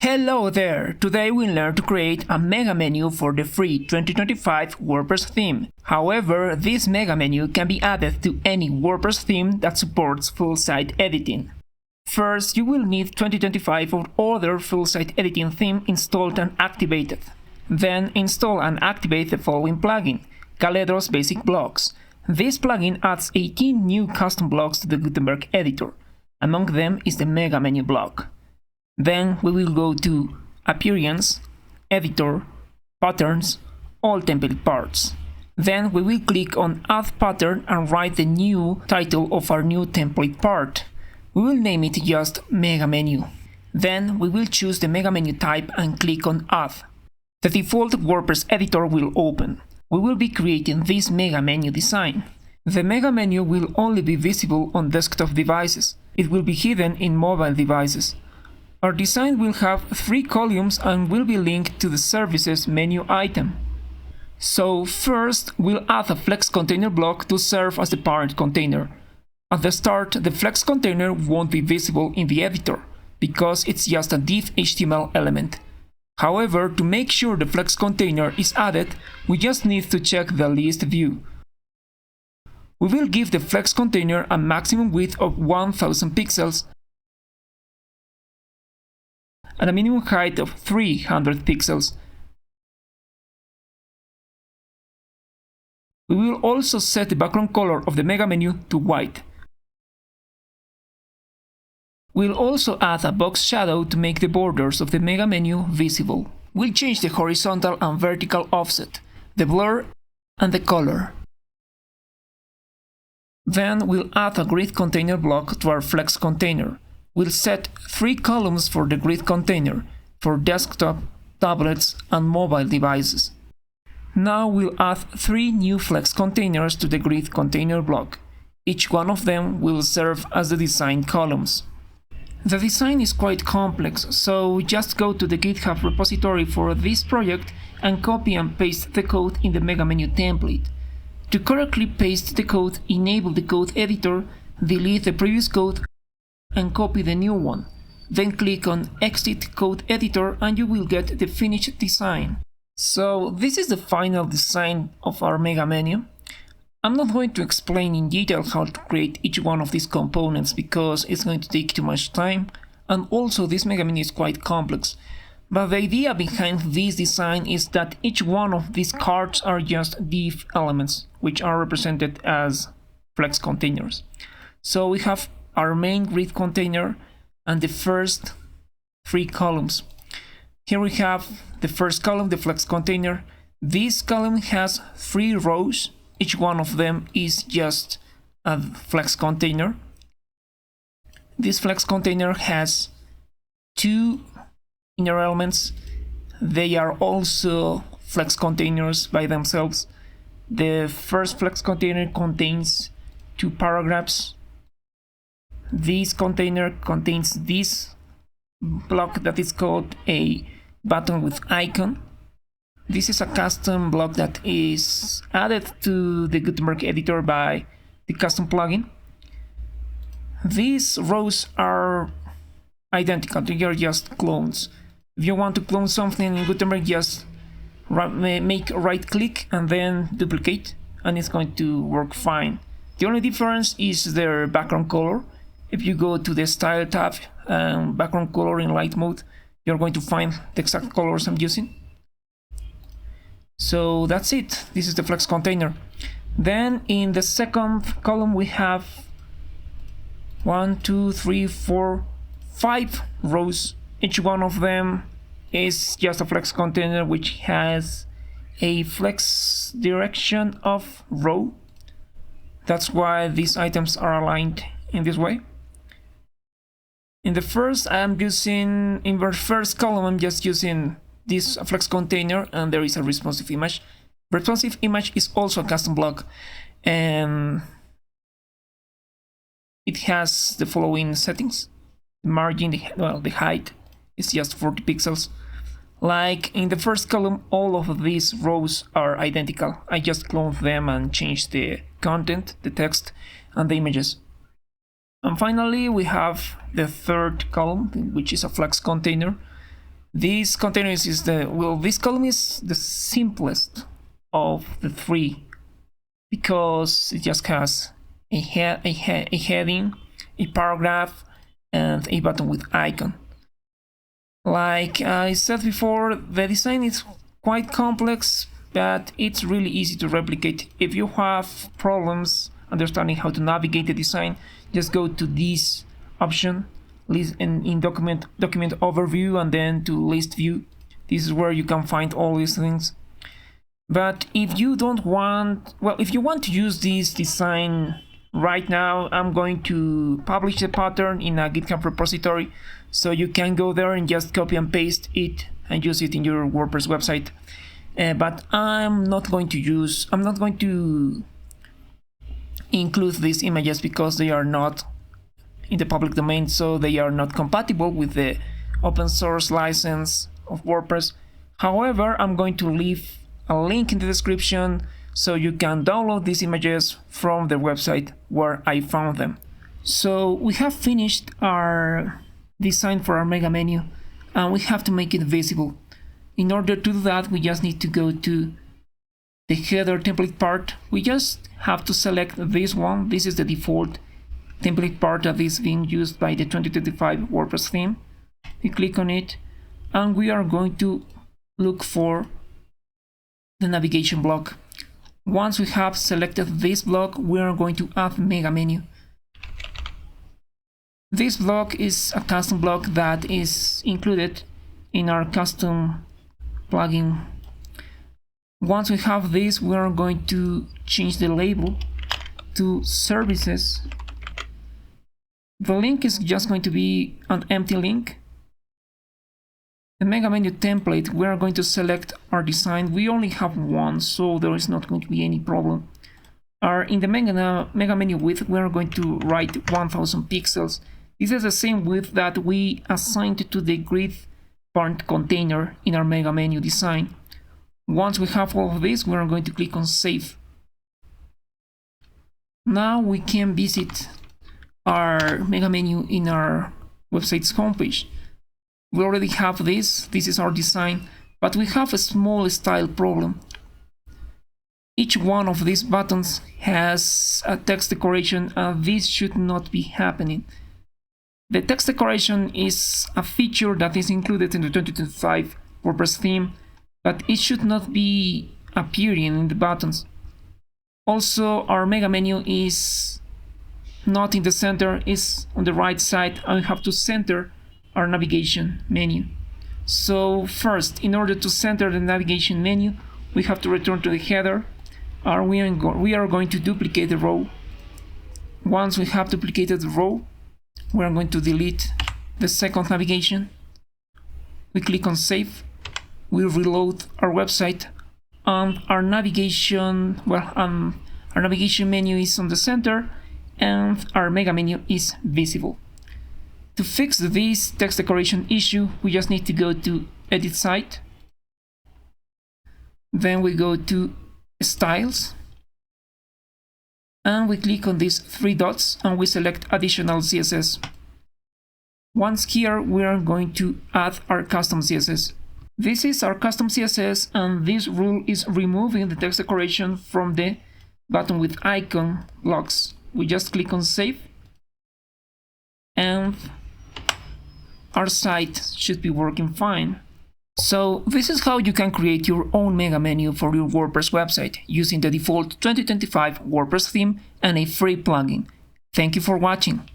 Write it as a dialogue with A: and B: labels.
A: Hello there! Today we learn to create a mega menu for the free 2025 WordPress theme. However, this mega menu can be added to any WordPress theme that supports full-site editing. First, you will need 2025 or other full-site editing theme installed and activated. Then install and activate the following plugin, Caledro's Basic Blocks. This plugin adds 18 new custom blocks to the Gutenberg editor. Among them is the mega menu block. Then we will go to Appearance, Editor, Patterns, All Template Parts. Then we will click on Add Pattern and write the new title of our new template part. We will name it just Mega Menu. Then we will choose the mega menu type and click on Add. The default WordPress editor will open. We will be creating this mega menu design. The mega menu will only be visible on desktop devices. It will be hidden in mobile devices. Our design will have 3 columns and will be linked to the Services menu item. So first, we'll add a Flex container block to serve as the parent container. At the start, the Flex container won't be visible in the editor, because it's just a div HTML element. However, to make sure the Flex container is added, we just need to check the list view. We will give the Flex container a maximum width of 1000 pixels and a minimum height of 300 pixels. We will also set the background color of the mega menu to white. We'll also add a box shadow to make the borders of the mega menu visible. We'll change the horizontal and vertical offset, the blur, and the color. Then we'll add a grid container block to our Flex container. We'll set 3 columns for the grid container, for desktop, tablets, and mobile devices. Now we'll add 3 new Flex containers to the grid container block. Each one of them will serve as the design columns. The design is quite complex, so just go to the GitHub repository for this project and copy and paste the code in the mega menu template. To correctly paste the code, enable the code editor, delete the previous code, and copy the new one. Then click on Exit Code Editor and you will get the finished design. So this is the final design of our mega menu. I'm not going to explain in detail how to create each one of these components because it's going to take too much time, and also this mega menu is quite complex. But the idea behind this design is that each one of these cards are just div elements, which are represented as Flex containers. So we have our main grid container and the first 3 columns. Here we have the first column, the Flex container. This column has 3 rows. Each one of them is just a Flex container. This Flex container has 2 inner elements. They are also Flex containers by themselves. The first Flex container contains 2 paragraphs. This container contains this block that is called a button with icon. This is a custom block that is added to the Gutenberg editor by the custom plugin. These rows are identical, they are just clones. If you want to clone something in Gutenberg, just make right click and then duplicate, and it's going to work fine. The only difference is their background color. If you go to the Style tab and background color in light mode, you're going to find the exact colors I'm using. So that's it. This is the Flex container. Then in the second column we have 1, 2, 3, 4, 5 rows. Each one of them is just a Flex container which has a flex direction of row. That's why these items are aligned in this way. In the first column I'm just using this Flex container and there is a responsive image. Responsive image is also a custom block and it has the following settings. The margin, the height is just 40 pixels. Like in the first column, all of these rows are identical. I just cloned them and changed the content, the text, and the images. And finally, we have the third column, which is a Flex container. This container is this column is the simplest of the three because it just has a heading, a paragraph, and a button with icon. Like I said before, the design is quite complex, but it's really easy to replicate. If you have problems understanding how to navigate the design, just go to this option, in document overview, and then to list view. This is where you can find all these things. But if you don't want, well, if you want to use this design right now, I'm going to publish the pattern in a GitHub repository, so you can go there and just copy and paste it and use it in your WordPress website. But I'm not going to include these images because they are not in the public domain, so they are not compatible with the open source license of WordPress. However, I'm going to leave a link in the description so you can download these images from the website where I found them. So we have finished our design for our mega menu, and we have to make it visible. In order to do that, we just need to go to the header template part. We just have to select this one. This is the default template part that is being used by the 2025 WordPress theme. We click on it, and we are going to look for the navigation block. Once we have selected this block, we are going to add mega menu. This block is a custom block that is included in our custom plugin. Once we have this, we are going to change the label to services. The link is just going to be an empty link. The mega menu template, we are going to select our design. We only have one, so there is not going to be any problem. In the mega menu width, we are going to write 1000 pixels. This is the same width that we assigned to the grid parent container in our mega menu design. Once we have all of this, we are going to click on save. Now we can visit our mega menu in our website's homepage. We already have this is our design, but we have a small style problem. Each one of these buttons has a text decoration, and this should not be happening. The text decoration is a feature that is included in the 2025 WordPress theme, but it should not be appearing in the buttons. Also, our mega menu is not in the center, it's on the right side, and we have to center our navigation menu. So first, in order to center the navigation menu, we have to return to the header, and we are going to duplicate the row. Once we have duplicated the row, we are going to delete the second navigation. We click on save. We reload our website, and our navigation menu is on the center, and our mega menu is visible. To fix this text decoration issue, we just need to go to Edit Site. Then we go to Styles, and we click on these three dots, and we select Additional CSS. Once here, we are going to add our custom CSS. This is our custom CSS, and this rule is removing the text decoration from the button with icon blocks. We just click on Save, and our site should be working fine. So this is how you can create your own mega menu for your WordPress website using the default 2025 WordPress theme and a free plugin. Thank you for watching.